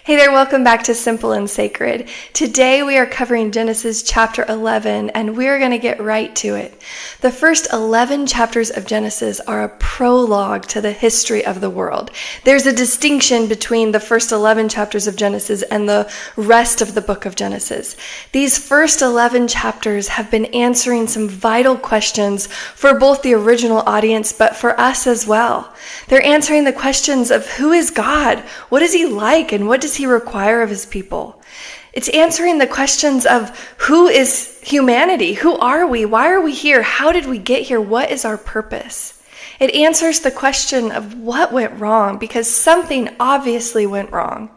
Hey there, welcome back to Simple and Sacred. Today we are covering Genesis chapter 11, and we're going to get right to it. The first 11 chapters of Genesis are a prologue to the history of the world. There's a distinction between the first 11 chapters of Genesis and the rest of the book of Genesis. These first 11 chapters have been answering some vital questions for both the original audience, but for us as well. They're answering the questions of who is God, what is he like, and what does he require of his people? It's answering the questions of who is humanity? Who are we? Why are we here? How did we get here? What is our purpose? It answers the question of what went wrong, because something obviously went wrong.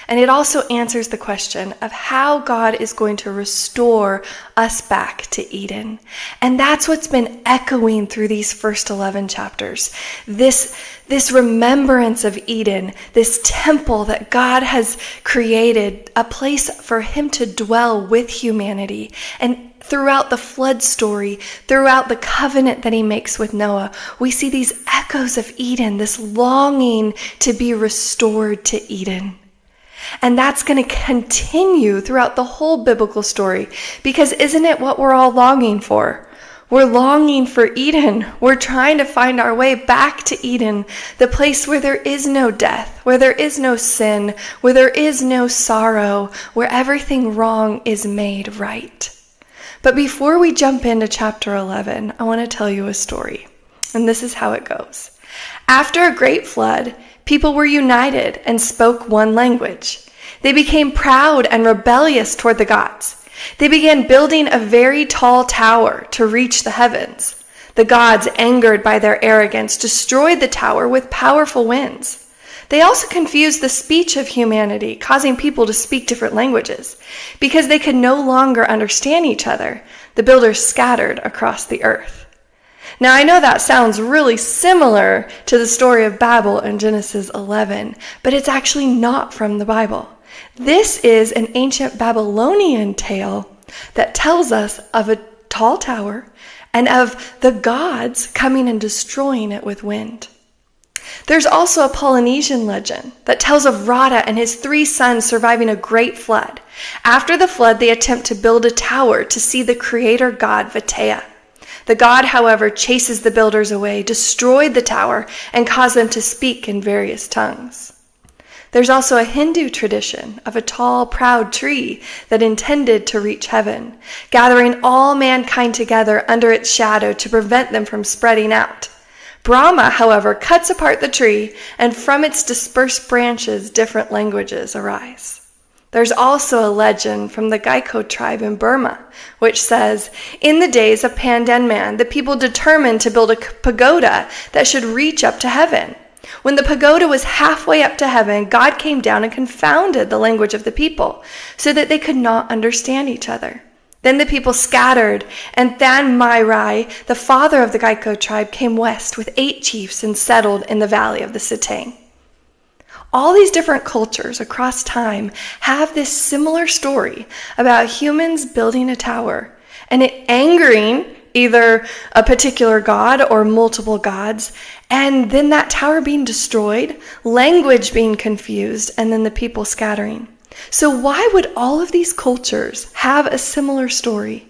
And it also answers the question of how God is going to restore us back to Eden. And that's what's been echoing through these first 11 chapters. This remembrance of Eden, this temple that God has created, a place for him to dwell with humanity. And throughout the flood story, throughout the covenant that he makes with Noah, we see these echoes of Eden, this longing to be restored to Eden. And that's going to continue throughout the whole biblical story, because isn't it what we're all longing for? We're longing for Eden. We're trying to find our way back to Eden, the place where there is no death, where there is no sin, where there is no sorrow, where everything wrong is made right. But before we jump into chapter 11, I want to tell you a story. And this is how it goes. After a great flood, people were united and spoke one language. They became proud and rebellious toward the gods. They began building a very tall tower to reach the heavens. The gods, angered by their arrogance, destroyed the tower with powerful winds. They also confused the speech of humanity, causing people to speak different languages. Because they could no longer understand each other, the builders scattered across the earth. Now, I know that sounds really similar to the story of Babel in Genesis 11, but it's actually not from the Bible. This is an ancient Babylonian tale that tells us of a tall tower and of the gods coming and destroying it with wind. There's also a Polynesian legend that tells of Rada and his 3 sons surviving a great flood. After the flood, they attempt to build a tower to see the creator god Vatea. The god, however, chases the builders away, destroyed the tower, and caused them to speak in various tongues. There's also a Hindu tradition of a tall, proud tree that intended to reach heaven, gathering all mankind together under its shadow to prevent them from spreading out. Brahma, however, cuts apart the tree, and from its dispersed branches, different languages arise. There's also a legend from the Gaiko tribe in Burma, which says, in the days of Pandan, the people determined to build a pagoda that should reach up to heaven. When the pagoda was halfway up to heaven, God came down and confounded the language of the people, so that they could not understand each other. Then the people scattered, and Than Mai Rai, the father of the Gaiko tribe, came west with 8 chiefs and settled in the valley of the Sitang. All these different cultures across time have this similar story about humans building a tower and it angering either a particular god or multiple gods, and then that tower being destroyed, language being confused, and then the people scattering. So why would all of these cultures have a similar story?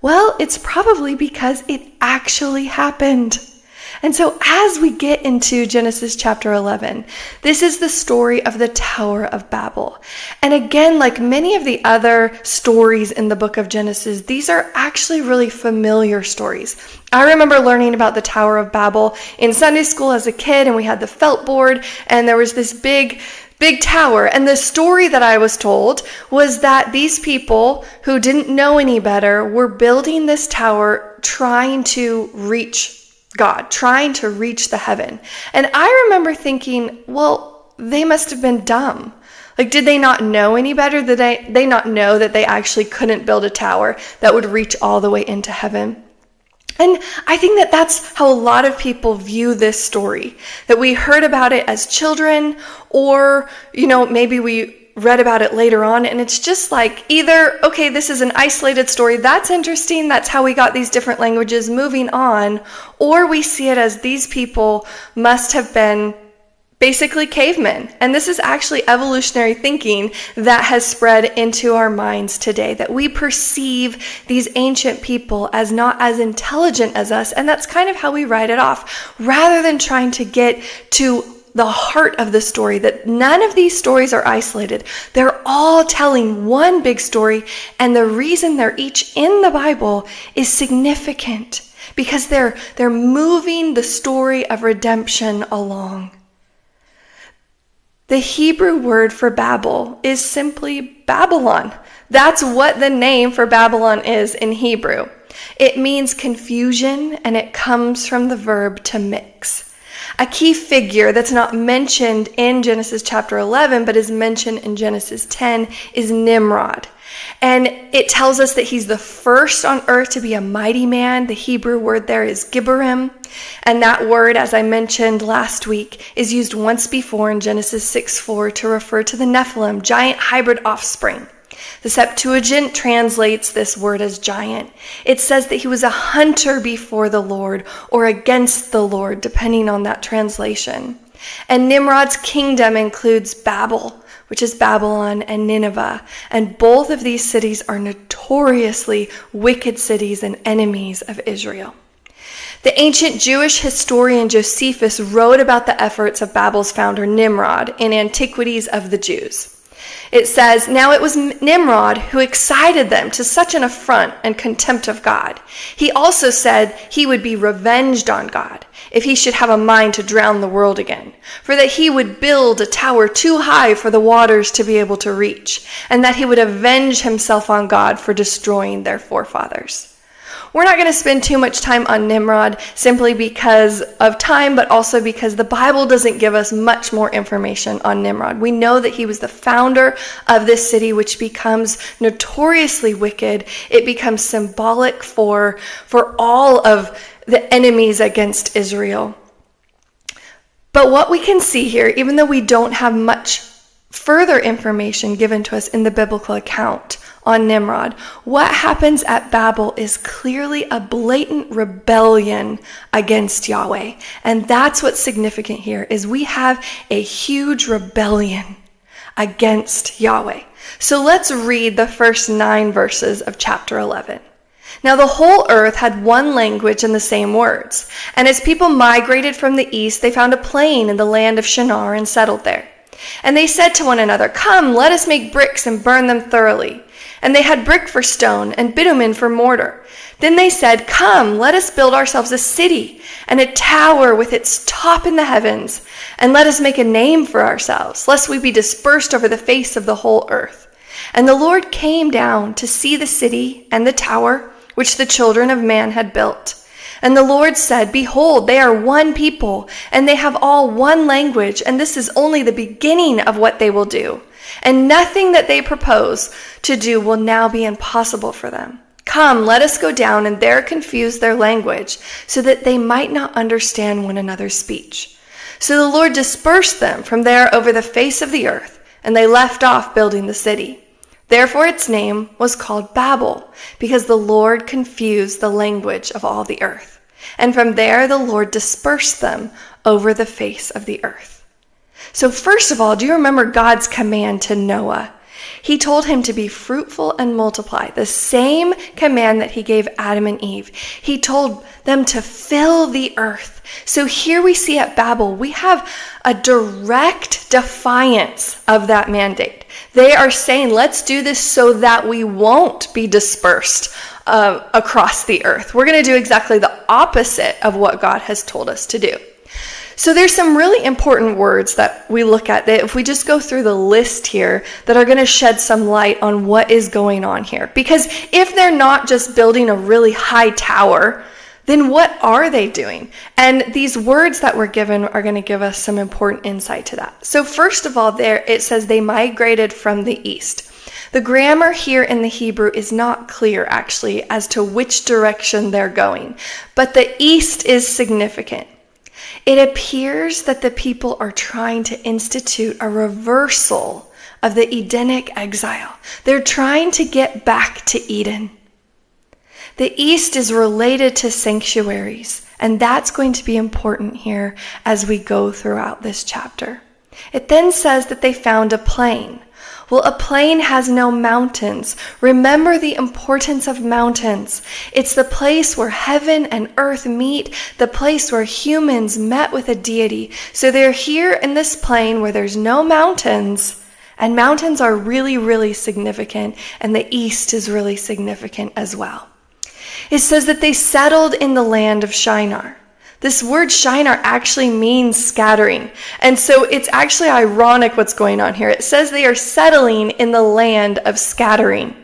Well, it's probably because it actually happened. And so as we get into Genesis chapter 11, this is the story of the Tower of Babel. And again, like many of the other stories in the book of Genesis, these are actually really familiar stories. I remember learning about the Tower of Babel in Sunday school as a kid, and we had the felt board, and there was this big tower. And the story that I was told was that these people who didn't know any better were building this tower trying to reach God, trying to reach the heaven. And I remember thinking, well, they must have been dumb. Like, did they not know any better? Did they not know that they actually couldn't build a tower that would reach all the way into heaven? And I think that that's how a lot of people view this story, that we heard about it as children, or, maybe we read about it later on, and it's just like either, okay, this is an isolated story, that's interesting, that's how we got these different languages, moving on, or we see it as these people must have been basically cavemen. And this is actually evolutionary thinking that has spread into our minds today, that we perceive these ancient people as not as intelligent as us, and that's kind of how we write it off, rather than trying to get to the heart of the story, that none of these stories are isolated. They're all telling one big story, and the reason they're each in the Bible is significant, because they're moving the story of redemption along. The Hebrew word for Babel is simply Babylon. That's what the name for Babylon is in Hebrew. It means confusion, and it comes from the verb to mix. A key figure that's not mentioned in Genesis chapter 11, but is mentioned in Genesis 10, is Nimrod. And it tells us that he's the first on earth to be a mighty man. The Hebrew word there is Gibborim. And that word, as I mentioned last week, is used once before in Genesis 6:4 to refer to the Nephilim, giant hybrid offspring. The Septuagint translates this word as giant. It says that he was a hunter before the Lord or against the Lord, depending on that translation. And Nimrod's kingdom includes Babel, which is Babylon, and Nineveh. And both of these cities are notoriously wicked cities and enemies of Israel. The ancient Jewish historian Josephus wrote about the efforts of Babel's founder Nimrod in Antiquities of the Jews. It says, "Now it was Nimrod who excited them to such an affront and contempt of God. He also said he would be revenged on God if he should have a mind to drown the world again, for that he would build a tower too high for the waters to be able to reach, and that he would avenge himself on God for destroying their forefathers." We're not going to spend too much time on Nimrod simply because of time, but also because the Bible doesn't give us much more information on Nimrod. We know that he was the founder of this city, which becomes notoriously wicked. It becomes symbolic for all of the enemies against Israel. But what we can see here, even though we don't have much further information given to us in the biblical account on Nimrod, what happens at Babel is clearly a blatant rebellion against Yahweh. And that's what's significant here, is we have a huge rebellion against Yahweh. So let's read the first 9 verses of chapter 11. "Now the whole earth had one language and the same words. And as people migrated from the east, they found a plain in the land of Shinar and settled there. And they said to one another, 'Come, let us make bricks and burn them thoroughly.' And they had brick for stone and bitumen for mortar. Then they said, 'Come, let us build ourselves a city and a tower with its top in the heavens. And let us make a name for ourselves, lest we be dispersed over the face of the whole earth.' And the Lord came down to see the city and the tower which the children of man had built. And the Lord said, 'Behold, they are one people, and they have all one language, and this is only the beginning of what they will do. And nothing that they propose to do will now be impossible for them. Come, let us go down and there confuse their language, so that they might not understand one another's speech.' So the Lord dispersed them from there over the face of the earth, and they left off building the city. Therefore its name was called Babel, because the Lord confused the language of all the earth. And from there the Lord dispersed them over the face of the earth." So first of all, do you remember God's command to Noah? He told him to be fruitful and multiply, the same command that he gave Adam and Eve. He told them to fill the earth. So here we see at Babel, we have a direct defiance of that mandate. They are saying, let's do this so that we won't be dispersed across the earth. We're going to do exactly the opposite of what God has told us to do. So there's some really important words that we look at that if we just go through the list here that are going to shed some light on what is going on here. Because if they're not just building a really high tower, then what are they doing? And these words that we're given are going to give us some important insight to that. So first of all, there it says they migrated from the east. The grammar here in the Hebrew is not clear actually as to which direction they're going, but the east is significant. It appears that the people are trying to institute a reversal of the Edenic exile. They're trying to get back to Eden. The east is related to sanctuaries And that's going to be important here as we go throughout this chapter. It then says that they found a plain. Well, a plain has no mountains. Remember the importance of mountains. It's the place where heaven and earth meet, the place where humans met with a deity. So they're here in this plain where there's no mountains, and mountains are really, really significant, and the east is really significant as well. It says that they settled in the land of Shinar. This word Shinar actually means scattering. And so it's actually ironic what's going on here. It says they are settling in the land of scattering.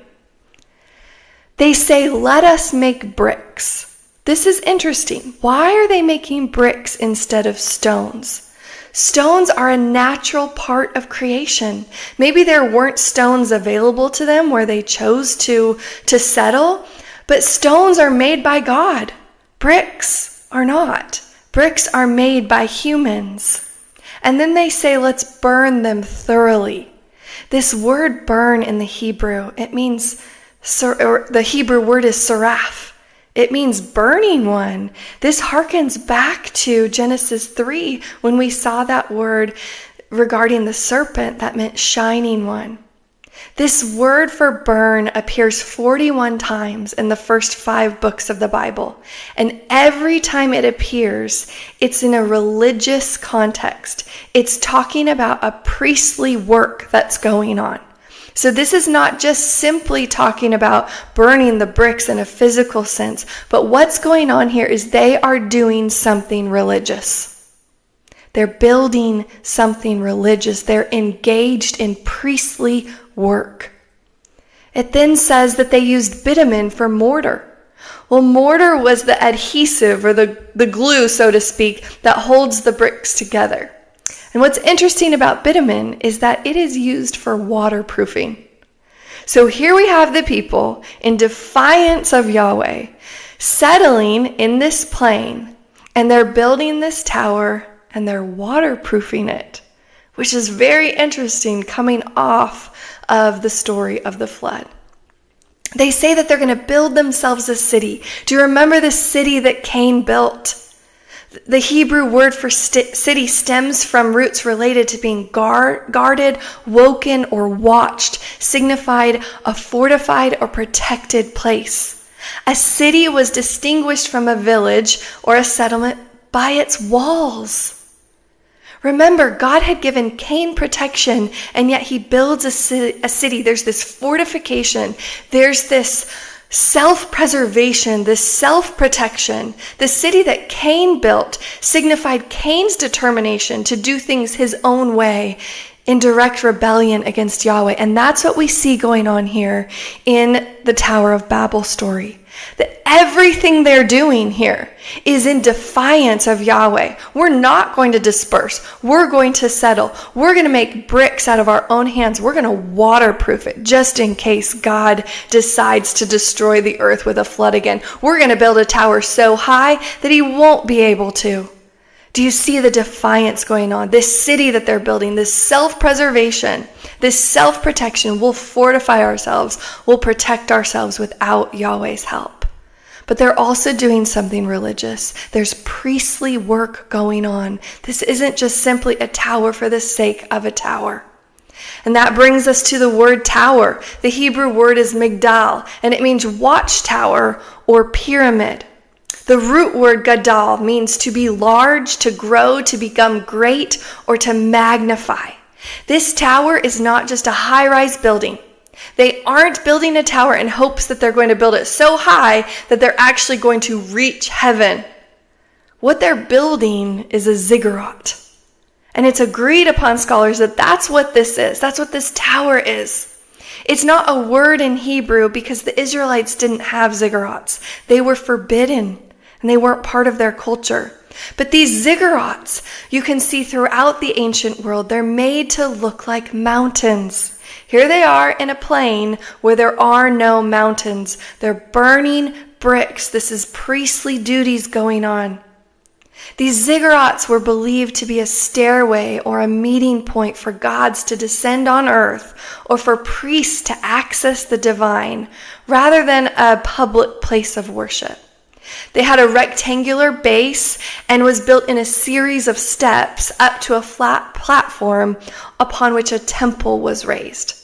They say, let us make bricks. This is interesting. Why are they making bricks instead of stones? Stones are a natural part of creation. Maybe there weren't stones available to them where they chose to settle, but stones are made by God. Bricks are not. Bricks are made by humans. And then they say, let's burn them thoroughly. This word burn in the Hebrew, it means, the Hebrew word is saraf. It means burning one. This harkens back to Genesis 3 when we saw that word regarding the serpent that meant shining one. This word for burn appears 41 times in the first 5 books of the Bible. And every time it appears, it's in a religious context. It's talking about a priestly work that's going on. So this is not just simply talking about burning the bricks in a physical sense, but what's going on here is they are doing something religious. They're building something religious. They're engaged in priestly work. It then says that they used bitumen for mortar. Well, mortar was the adhesive or the glue, so to speak, that holds the bricks together. And what's interesting about bitumen is that it is used for waterproofing. So here we have the people in defiance of Yahweh settling in this plain, and they're building this tower and they're waterproofing it, which is very interesting coming off of the story of the flood. They say that they're going to build themselves a city. Do you remember the city that Cain built? The Hebrew word for city stems from roots related to being guarded, woken, or watched, signified a fortified or protected place. A city was distinguished from a village or a settlement by its walls. Remember, God had given Cain protection, and yet he builds a city. There's this fortification. There's this self-preservation, this self-protection. The city that Cain built signified Cain's determination to do things his own way in direct rebellion against Yahweh. And that's what we see going on here in the Tower of Babel story. That everything they're doing here is in defiance of Yahweh. We're not going to disperse. We're going to settle. We're going to make bricks out of our own hands. We're going to waterproof it just in case God decides to destroy the earth with a flood again. We're going to build a tower so high that he won't be able to. Do you see the defiance going on? This city that they're building, this self-preservation, this self-protection, we'll fortify ourselves, we'll protect ourselves without Yahweh's help. But they're also doing something religious. There's priestly work going on. This isn't just simply a tower for the sake of a tower. And that brings us to the word tower. The Hebrew word is migdal, and it means watchtower or pyramid. The root word gadal means to be large, to grow, to become great, or to magnify. This tower is not just a high-rise building. They aren't building a tower in hopes that they're going to build it so high that they're actually going to reach heaven. What they're building is a ziggurat. And it's agreed upon scholars that that's what this is. That's what this tower is. It's not a word in Hebrew because the Israelites didn't have ziggurats. They were forbidden. And they weren't part of their culture. But these ziggurats, you can see throughout the ancient world, they're made to look like mountains. Here they are in a plain where there are no mountains. They're burning bricks. This is priestly duties going on. These ziggurats were believed to be a stairway or a meeting point for gods to descend on earth or for priests to access the divine rather than a public place of worship. They had a rectangular base and was built in a series of steps up to a flat platform upon which a temple was raised.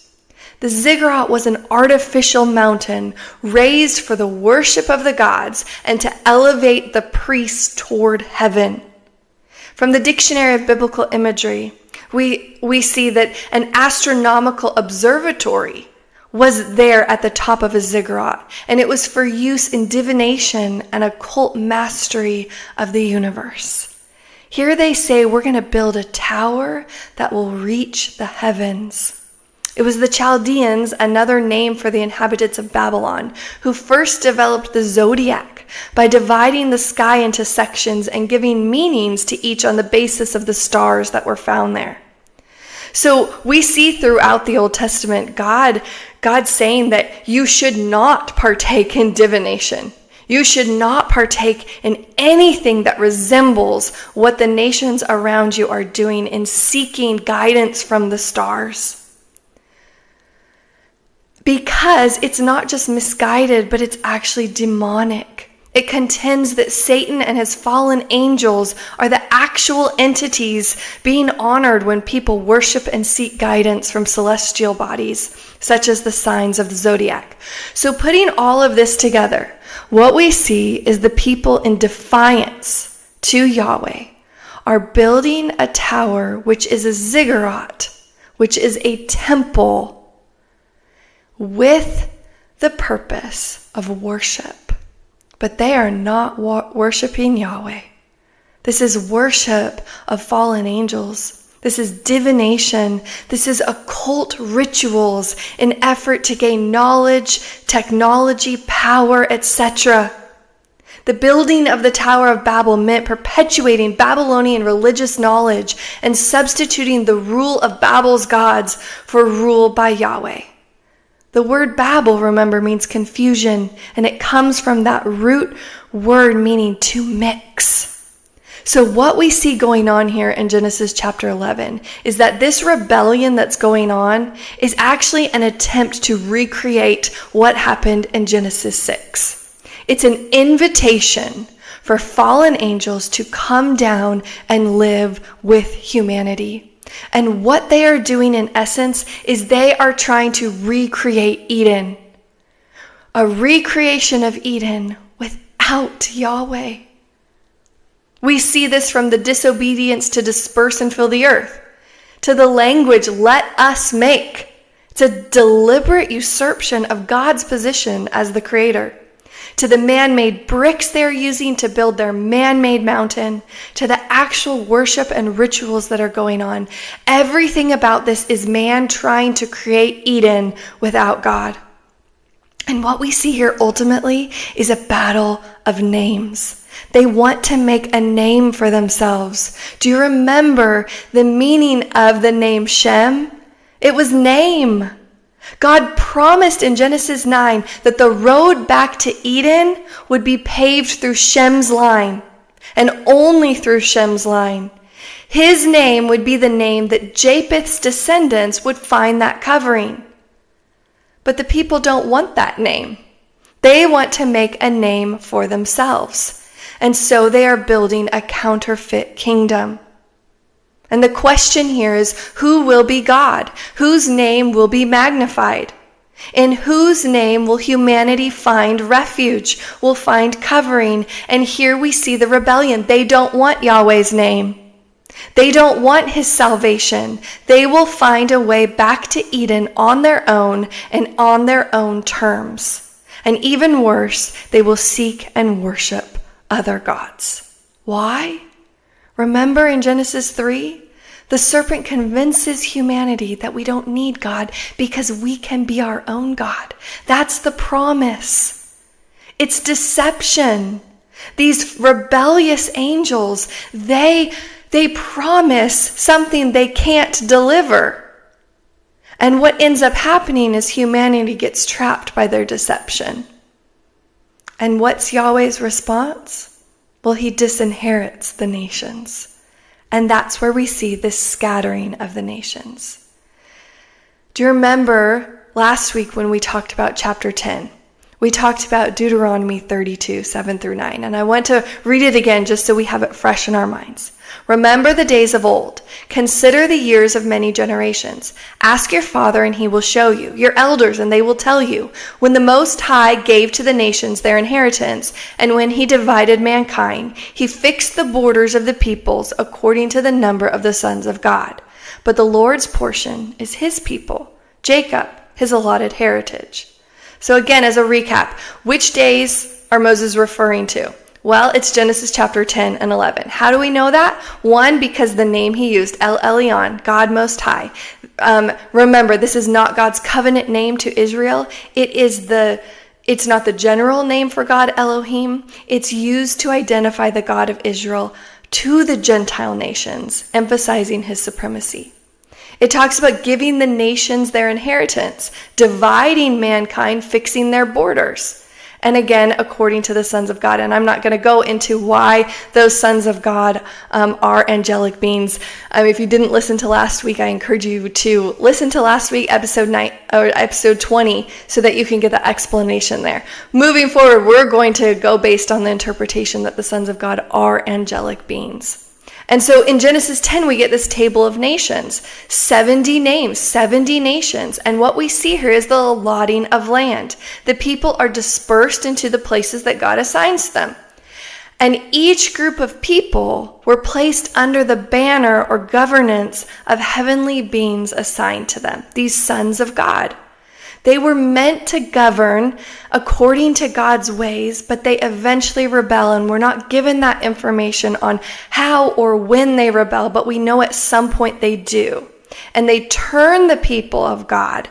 The ziggurat was an artificial mountain raised for the worship of the gods and to elevate the priests toward heaven. From the Dictionary of Biblical Imagery, we see that an astronomical observatory was there at the top of a ziggurat, and it was for use in divination and occult mastery of the universe. Here they say we're going to build a tower that will reach the heavens. It was the Chaldeans, another name for the inhabitants of Babylon, who first developed the zodiac by dividing the sky into sections and giving meanings to each on the basis of the stars that were found there. So we see throughout the Old Testament God saying that you should not partake in divination. You should not partake in anything that resembles what the nations around you are doing in seeking guidance from the stars. Because it's not just misguided, but it's actually demonic. It contends that Satan and his fallen angels are the actual entities being honored when people worship and seek guidance from celestial bodies, such as the signs of the zodiac. So putting all of this together, what we see is the people in defiance to Yahweh are building a tower, which is a ziggurat, which is a temple, with the purpose of worship. But they are not worshiping Yahweh. This is worship of fallen angels. This is divination. This is occult rituals in effort to gain knowledge, technology, power, etc. The building of the Tower of Babel meant perpetuating Babylonian religious knowledge and substituting the rule of Babel's gods for rule by Yahweh. The word Babel, remember, means confusion, and it comes from that root word meaning to mix. So what we see going on here in Genesis chapter 11 is that this rebellion that's going on is actually an attempt to recreate what happened in Genesis 6. It's an invitation for fallen angels to come down and live with humanity. And what they are doing in essence is they are trying to recreate Eden. A recreation of Eden without Yahweh. We see this from the disobedience to disperse and fill the earth, to the language, let us make. It's a deliberate usurpation of God's position as the creator. To the man-made bricks they're using to build their man-made mountain, to the actual worship and rituals that are going on. Everything about this is man trying to create Eden without God. And what we see here ultimately is a battle of names. They want to make a name for themselves. Do you remember the meaning of the name Shem? It was name. God promised in Genesis 9 that the road back to Eden would be paved through Shem's line, and only through Shem's line. His name would be the name that Japheth's descendants would find that covering. But the people don't want that name. They want to make a name for themselves. And so they are building a counterfeit kingdom. And the question here is, who will be God? Whose name will be magnified? In whose name will humanity find refuge, will find covering? And here we see the rebellion. They don't want Yahweh's name. They don't want his salvation. They will find a way back to Eden on their own and on their own terms. And even worse, they will seek and worship other gods. Why? Remember in Genesis 3? The serpent convinces humanity that we don't need God because we can be our own God. That's the promise. It's deception. These rebellious angels, they promise something they can't deliver. And what ends up happening is humanity gets trapped by their deception. And what's Yahweh's response? Well, he disinherits the nations. And that's where we see this scattering of the nations. Do you remember last week when we talked about chapter 10, We talked about Deuteronomy 32, 7 through 9, and I want to read it again just so we have it fresh in our minds. Remember the days of old. Consider the years of many generations. Ask your father, and he will show you, your elders, and they will tell you, when the Most High gave to the nations their inheritance, and when he divided mankind, he fixed the borders of the peoples according to the number of the sons of God. But the Lord's portion is his people, Jacob, his allotted heritage. So again, as a recap, which days are Moses referring to? Well, it's Genesis chapter 10 and 11. How do we know that? One, because the name he used, El Elyon, God Most High. Remember, this is not God's covenant name to Israel. It's not the general name for God, Elohim. It's used to identify the God of Israel to the Gentile nations, emphasizing his supremacy. It talks about giving the nations their inheritance, dividing mankind, fixing their borders. And again, according to the sons of God. And I'm not going to go into why those sons of God are angelic beings. If you didn't listen to last week, I encourage you to listen to last week, episode 20, so that you can get the explanation there. Moving forward, we're going to go based on the interpretation that the sons of God are angelic beings. And so in Genesis 10, we get this table of nations, 70 names, 70 nations. And what we see here is the allotting of land. The people are dispersed into the places that God assigns them. And each group of people were placed under the banner or governance of heavenly beings assigned to them, these sons of God. They were meant to govern according to God's ways, but they eventually rebel, and we're not given that information on how or when they rebel, but we know at some point they do. And they turn the people of God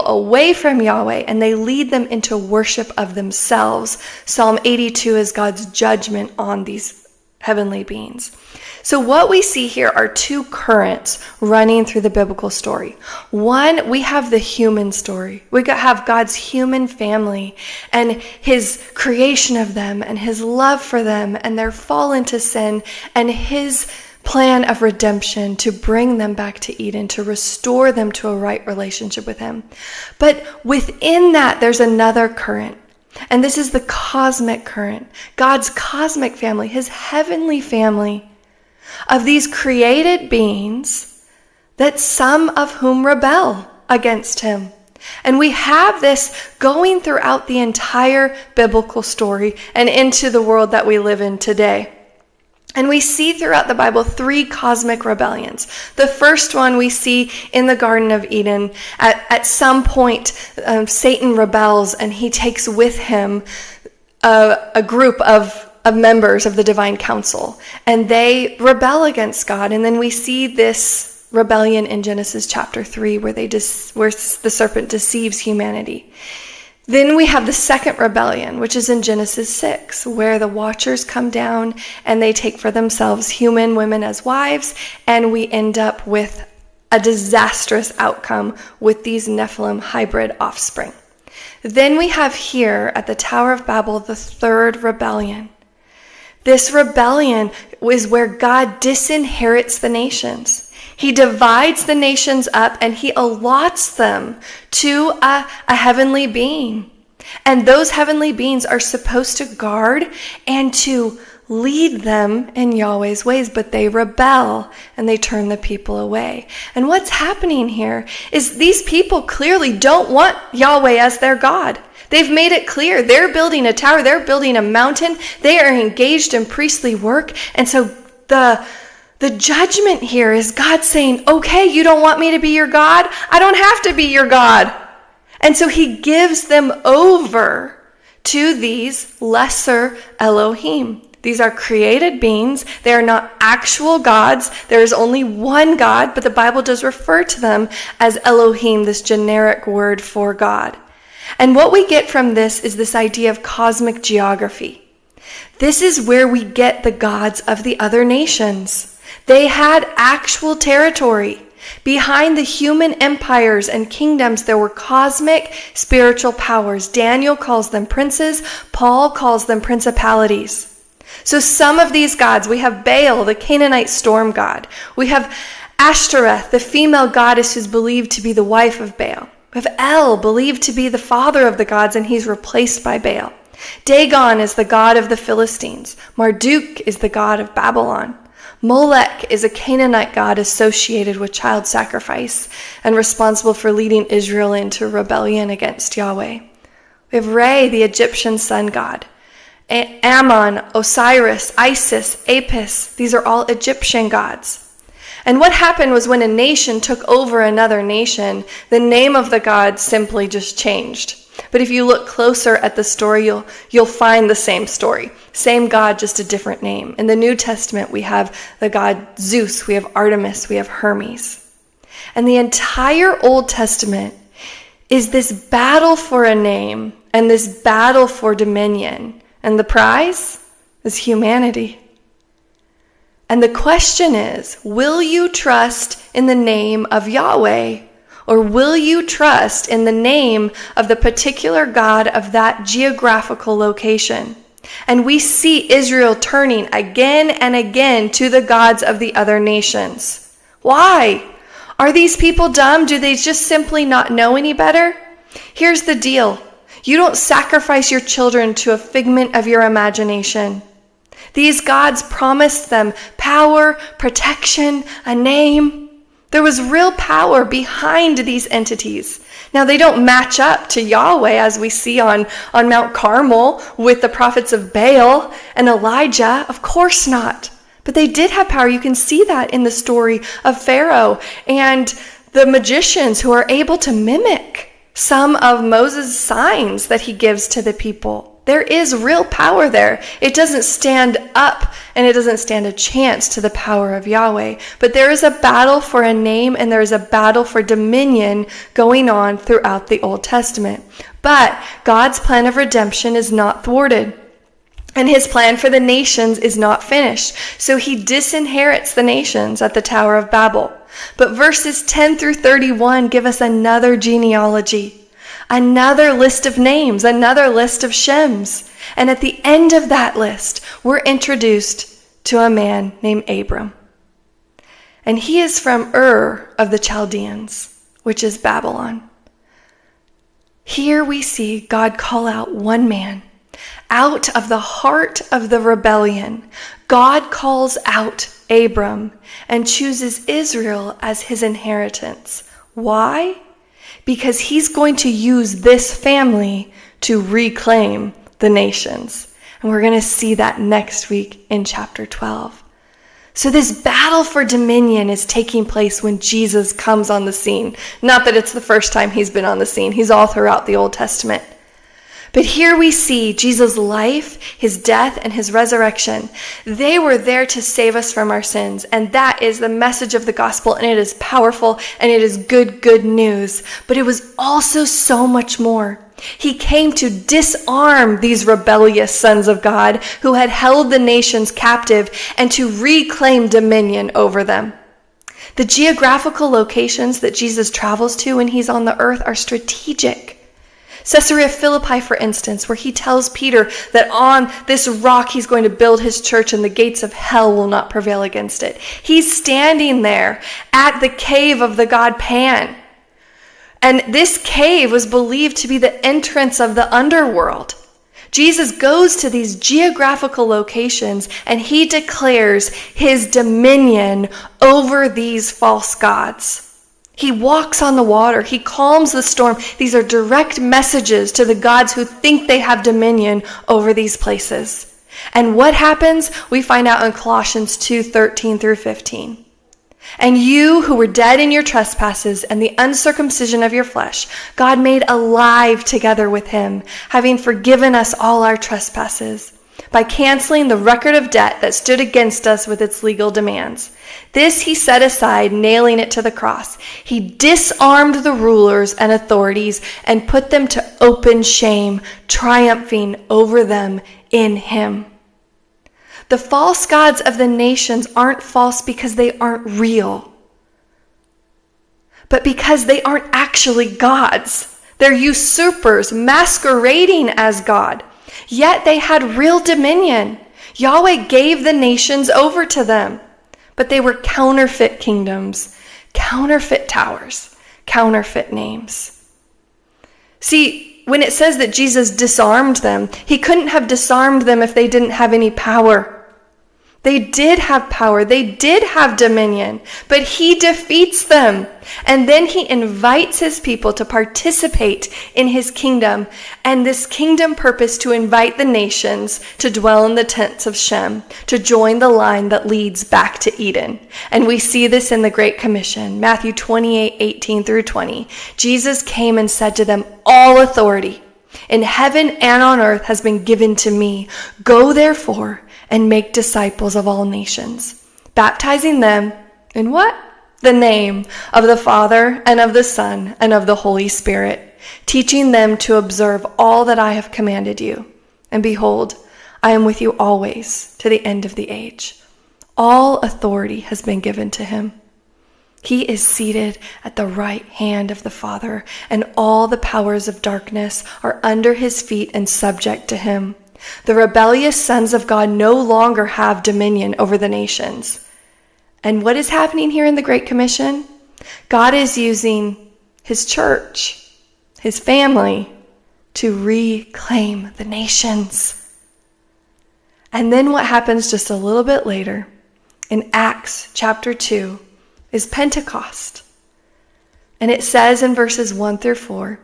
away from Yahweh, and they lead them into worship of themselves. Psalm 82 is God's judgment on these heavenly beings. So what we see here are two currents running through the biblical story. One, we have the human story. We have God's human family and his creation of them and his love for them and their fall into sin and his plan of redemption to bring them back to Eden, to restore them to a right relationship with him. But within that, there's another current. And this is the cosmic current, God's cosmic family, his heavenly family of these created beings, that some of whom rebel against him. And we have this going throughout the entire biblical story and into the world that we live in today. And we see throughout the Bible three cosmic rebellions. The first one we see in the Garden of Eden. At some point, Satan rebels, and he takes with him a group of members of the divine council, and they rebel against God. And then we see this rebellion in Genesis chapter 3 where the serpent deceives humanity. Then we have the second rebellion, which is in Genesis 6, where the watchers come down and they take for themselves human women as wives, and we end up with a disastrous outcome with these Nephilim hybrid offspring. Then we have here at the Tower of Babel the third rebellion. This rebellion is where God disinherits the nations. He divides the nations up and he allots them to a heavenly being. And those heavenly beings are supposed to guard and to lead them in Yahweh's ways, but they rebel and they turn the people away. And what's happening here is these people clearly don't want Yahweh as their God. They've made it clear. They're building a tower. They're building a mountain. They are engaged in priestly work. And so the judgment here is God saying, okay, you don't want me to be your God? I don't have to be your God. And so he gives them over to these lesser Elohim. These are created beings. They are not actual gods. There is only one God, but the Bible does refer to them as Elohim, this generic word for God. And what we get from this is this idea of cosmic geography. This is where we get the gods of the other nations. They had actual territory. Behind the human empires and kingdoms, there were cosmic spiritual powers. Daniel calls them princes. Paul calls them principalities. So some of these gods, we have Baal, the Canaanite storm god. We have Ashtoreth, the female goddess who's believed to be the wife of Baal. We have El, believed to be the father of the gods, and he's replaced by Baal. Dagon is the god of the Philistines. Marduk is the god of Babylon. Molech is a Canaanite god associated with child sacrifice and responsible for leading Israel into rebellion against Yahweh. We have Re, the Egyptian sun god. Ammon, Osiris, Isis, Apis, these are all Egyptian gods. And what happened was when a nation took over another nation, the name of the god simply just changed. But if you look closer at the story, you'll find the same story. Same God, just a different name. In the New Testament, we have the god Zeus, we have Artemis, we have Hermes. And the entire Old Testament is this battle for a name and this battle for dominion. And the prize is humanity. And the question is, will you trust in the name of Yahweh, or will you trust in the name of the particular God of that geographical location? And we see Israel turning again and again to the gods of the other nations. Why? Are these people dumb? Do they just simply not know any better? Here's the deal. You don't sacrifice your children to a figment of your imagination. These gods promised them power, protection, a name. There was real power behind these entities. Now, they don't match up to Yahweh as we see on Mount Carmel with the prophets of Baal and Elijah. Of course not. But they did have power. You can see that in the story of Pharaoh and the magicians who are able to mimic some of Moses' signs that he gives to the people. There is real power there. It doesn't stand up and it doesn't stand a chance to the power of Yahweh. But there is a battle for a name and there is a battle for dominion going on throughout the Old Testament. But God's plan of redemption is not thwarted. And his plan for the nations is not finished. So he disinherits the nations at the Tower of Babel. But verses 10 through 31 give us another genealogy. Another list of names, another list of Shems. And at the end of that list, we're introduced to a man named Abram. And he is from Ur of the Chaldeans, which is Babylon. Here we see God call out one man. Out of the heart of the rebellion, God calls out Abram and chooses Israel as his inheritance. Why? Because he's going to use this family to reclaim the nations. And we're going to see that next week in chapter 12. So this battle for dominion is taking place when Jesus comes on the scene. Not that it's the first time he's been on the scene. He's all throughout the Old Testament. But here we see Jesus' life, his death, and his resurrection. They were there to save us from our sins. And that is the message of the gospel. And it is powerful and it is good news. But it was also so much more. He came to disarm these rebellious sons of God who had held the nations captive and to reclaim dominion over them. The geographical locations that Jesus travels to when he's on the earth are strategic. Caesarea Philippi, for instance, where he tells Peter that on this rock he's going to build his church and the gates of hell will not prevail against it. He's standing there at the cave of the god Pan. And this cave was believed to be the entrance of the underworld. Jesus goes to these geographical locations and he declares his dominion over these false gods. He walks on the water. He calms the storm. These are direct messages to the gods who think they have dominion over these places. And what happens? We find out in Colossians 2:13 through 15. And you who were dead in your trespasses and the uncircumcision of your flesh, God made alive together with him, having forgiven us all our trespasses, by canceling the record of debt that stood against us with its legal demands. This he set aside, nailing it to the cross. He disarmed the rulers and authorities and put them to open shame, triumphing over them in him. The false gods of the nations aren't false because they aren't real, but because they aren't actually gods. They're usurpers masquerading as God. Yet they had real dominion. Yahweh gave the nations over to them. But they were counterfeit kingdoms, counterfeit towers, counterfeit names. See, when it says that Jesus disarmed them, he couldn't have disarmed them if they didn't have any power. They did have power. They did have dominion, but he defeats them. And then he invites his people to participate in his kingdom, and this kingdom purpose to invite the nations to dwell in the tents of Shem, to join the line that leads back to Eden. And we see this in the Great Commission, Matthew 28:18-20. Jesus came and said to them, "All authority in heaven and on earth has been given to me. Go therefore and make disciples of all nations, baptizing them in" what? "The name of the Father and of the Son and of the Holy Spirit, teaching them to observe all that I have commanded you. And behold, I am with you always to the end of the age." All authority has been given to him. He is seated at the right hand of the Father, and all the powers of darkness are under his feet and subject to him. The rebellious sons of God no longer have dominion over the nations. And what is happening here in the Great Commission? God is using his church, his family, to reclaim the nations. And then what happens just a little bit later in Acts chapter 2 is Pentecost. And it says in verses 1-4,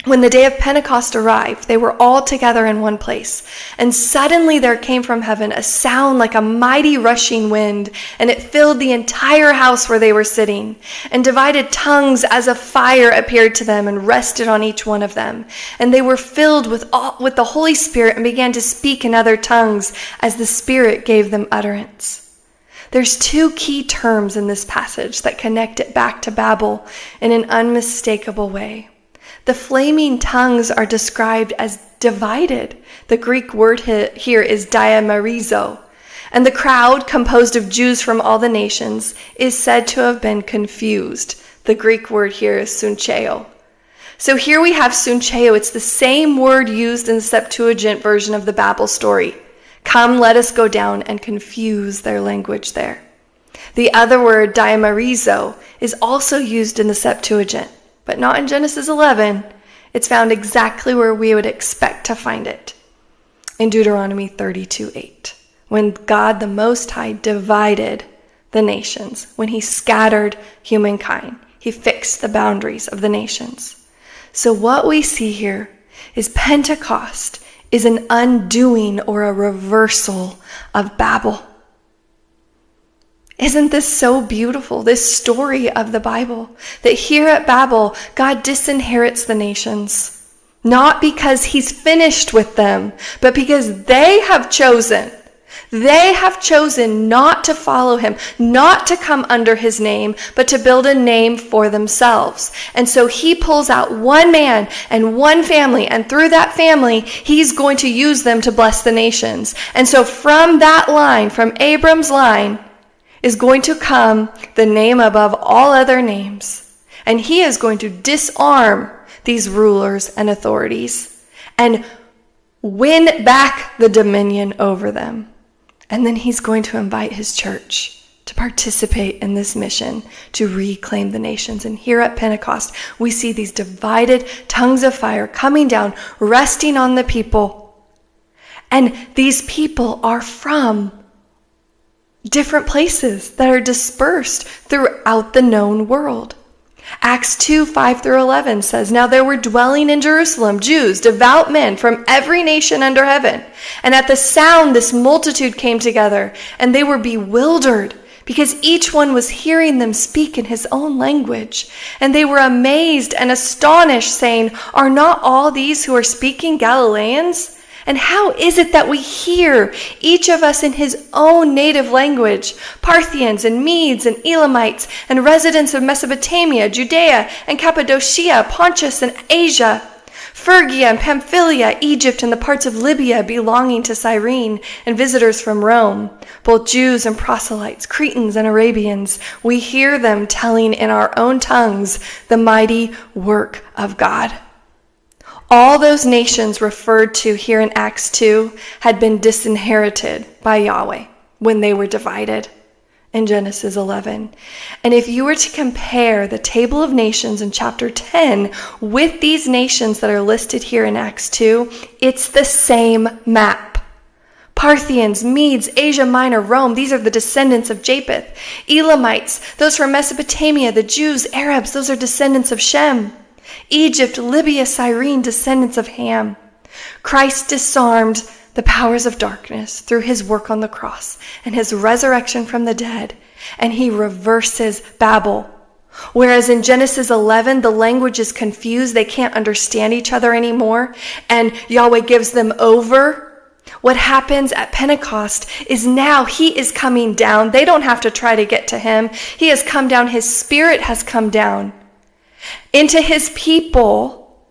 "When the day of Pentecost arrived, they were all together in one place. And suddenly there came from heaven a sound like a mighty rushing wind, and it filled the entire house where they were sitting. And divided tongues as of fire appeared to them and rested on each one of them. And they were filled with the Holy Spirit and began to speak in other tongues as the Spirit gave them utterance." There's two key terms in this passage that connect it back to Babel in an unmistakable way. The flaming tongues are described as divided. The Greek word here is diamarizo. And the crowd, composed of Jews from all the nations, is said to have been confused. The Greek word here is suncheo. So here we have suncheo. It's the same word used in the Septuagint version of the Babel story. Come, let us go down and confuse their language there. The other word, diamarizo, is also used in the Septuagint, but not in Genesis 11. It's found exactly where we would expect to find it, in Deuteronomy 32:8, when God the Most High divided the nations, when he scattered humankind. He fixed the boundaries of the nations. So what we see here is Pentecost is an undoing or a reversal of Babel. Isn't this so beautiful, this story of the Bible? That here at Babel, God disinherits the nations. Not because he's finished with them, but because they have chosen not to follow him, not to come under his name, but to build a name for themselves. And so he pulls out one man and one family, and through that family, he's going to use them to bless the nations. And so from that line, from Abram's line, is going to come the name above all other names. And he is going to disarm these rulers and authorities and win back the dominion over them. And then he's going to invite his church to participate in this mission to reclaim the nations. And here at Pentecost, we see these divided tongues of fire coming down, resting on the people. And these people are from different places that are dispersed throughout the known world. Acts 2:5-11 says, "Now there were dwelling in Jerusalem Jews, devout men from every nation under heaven. And at the sound this multitude came together, and they were bewildered, because each one was hearing them speak in his own language. And they were amazed and astonished, saying, 'Are not all these who are speaking Galileans? And how is it that we hear, each of us in his own native language, Parthians and Medes and Elamites and residents of Mesopotamia, Judea and Cappadocia, Pontus and Asia, Phrygia and Pamphylia, Egypt and the parts of Libya belonging to Cyrene, and visitors from Rome, both Jews and proselytes, Cretans and Arabians? We hear them telling in our own tongues the mighty work of God.'" All those nations referred to here in Acts 2 had been disinherited by Yahweh when they were divided. in Genesis 11. And if you were to compare the table of nations in chapter 10 with these nations that are listed here in Acts 2, it's the same map. Parthians, Medes, Asia Minor, Rome, these are the descendants of Japheth. Elamites, those from Mesopotamia, the Jews, Arabs, those are descendants of Shem. Egypt, Libya, Cyrene, descendants of Ham. Christ disarmed the powers of darkness through his work on the cross and his resurrection from the dead, and he reverses Babel. Whereas in Genesis 11, the language is confused, they can't understand each other anymore, and Yahweh gives them over. What happens at Pentecost is now he is coming down. They don't have to try to get to him. He has come down. His spirit has come down into his people.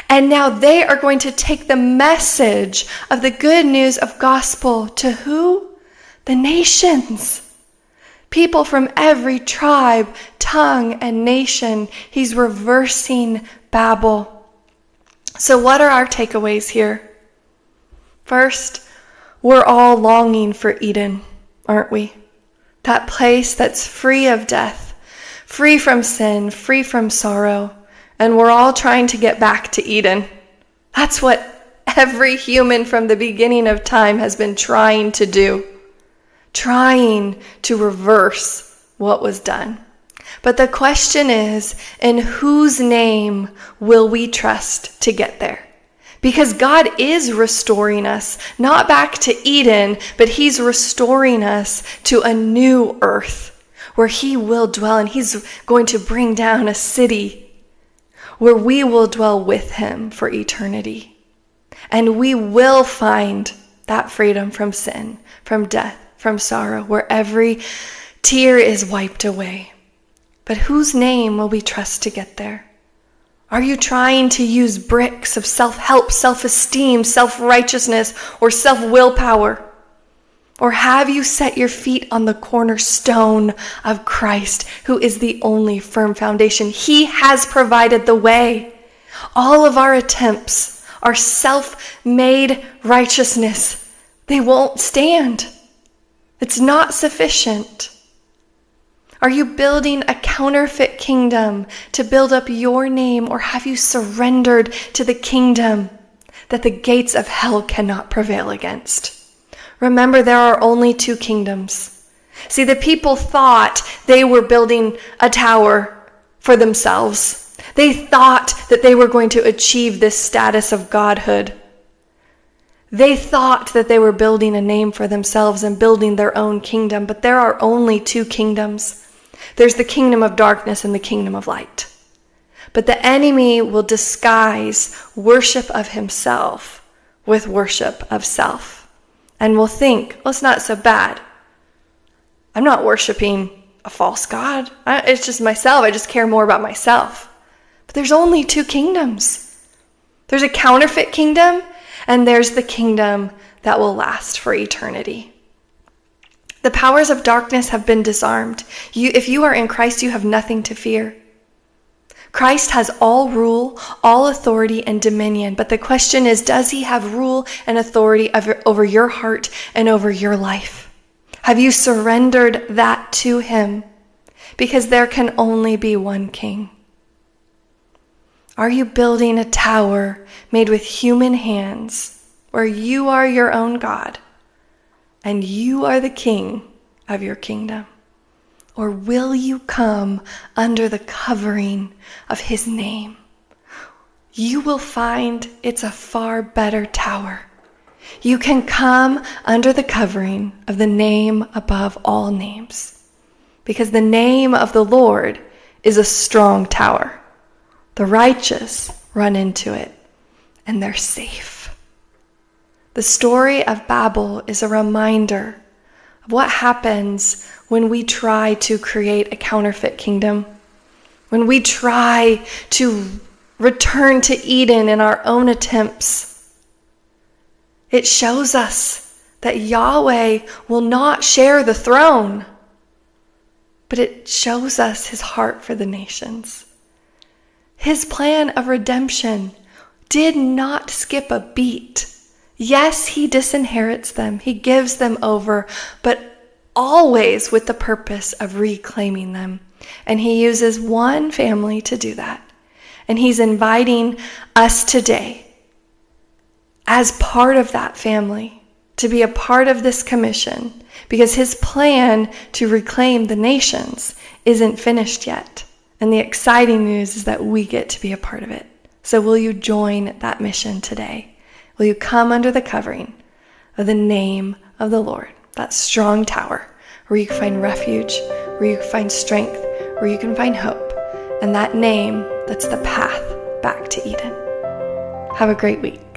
And now they are going to take the message of the good news of gospel to who? The nations. People from every tribe, tongue, and nation. He's reversing Babel. So what are our takeaways here? First, we're all longing for Eden, aren't we? That place that's free of death, free from sin, free from sorrow. And we're all trying to get back to Eden. That's what every human from the beginning of time has been trying to do. Trying to reverse what was done. But the question is, in whose name will we trust to get there? Because God is restoring us, not back to Eden, but he's restoring us to a new earth where he will dwell, and he's going to bring down a city where we will dwell with him for eternity. And we will find that freedom from sin, from death, from sorrow, where every tear is wiped away. But whose name will we trust to get there? Are you trying to use bricks of self-help, self-esteem, self-righteousness, or self-willpower? Or have you set your feet on the cornerstone of Christ, who is the only firm foundation? He has provided the way. All of our attempts are self-made righteousness. They won't stand. It's not sufficient. Are you building a counterfeit kingdom to build up your name, or have you surrendered to the kingdom that the gates of hell cannot prevail against? Remember, there are only two kingdoms. See, the people thought they were building a tower for themselves. They thought that they were going to achieve this status of godhood. They thought that they were building a name for themselves and building their own kingdom, but there are only two kingdoms. There's the kingdom of darkness and the kingdom of light. But the enemy will disguise worship of himself with worship of self. And we'll think, well, it's not so bad. I'm not worshiping a false god. It's just myself. I just care more about myself. But there's only two kingdoms. There's a counterfeit kingdom, and there's the kingdom that will last for eternity. The powers of darkness have been disarmed. If you are in Christ, you have nothing to fear. Christ has all rule, all authority, and dominion. But the question is, does he have rule and authority over your heart and over your life? Have you surrendered that to him? Because there can only be one king. Are you building a tower made with human hands where you are your own God and you are the king of your kingdom? Or will you come under the covering of his name? You will find it's a far better tower. You can come under the covering of the name above all names, because the name of the Lord is a strong tower. The righteous run into it, and they're safe. The story of Babel is a reminder of what happens when we try to create a counterfeit kingdom, when we try to return to Eden in our own attempts. It shows us that Yahweh will not share the throne, but it shows us his heart for the nations. His plan of redemption did not skip a beat. Yes, he disinherits them. He gives them over, but always with the purpose of reclaiming them. And he uses one family to do that. And he's inviting us today, as part of that family, to be a part of this commission, because his plan to reclaim the nations isn't finished yet. And the exciting news is that we get to be a part of it. So will you join that mission today? Will you come under the covering of the name of the Lord, that strong tower where you can find refuge, where you can find strength, where you can find hope, and that name that's the path back to Eden? Have a great week.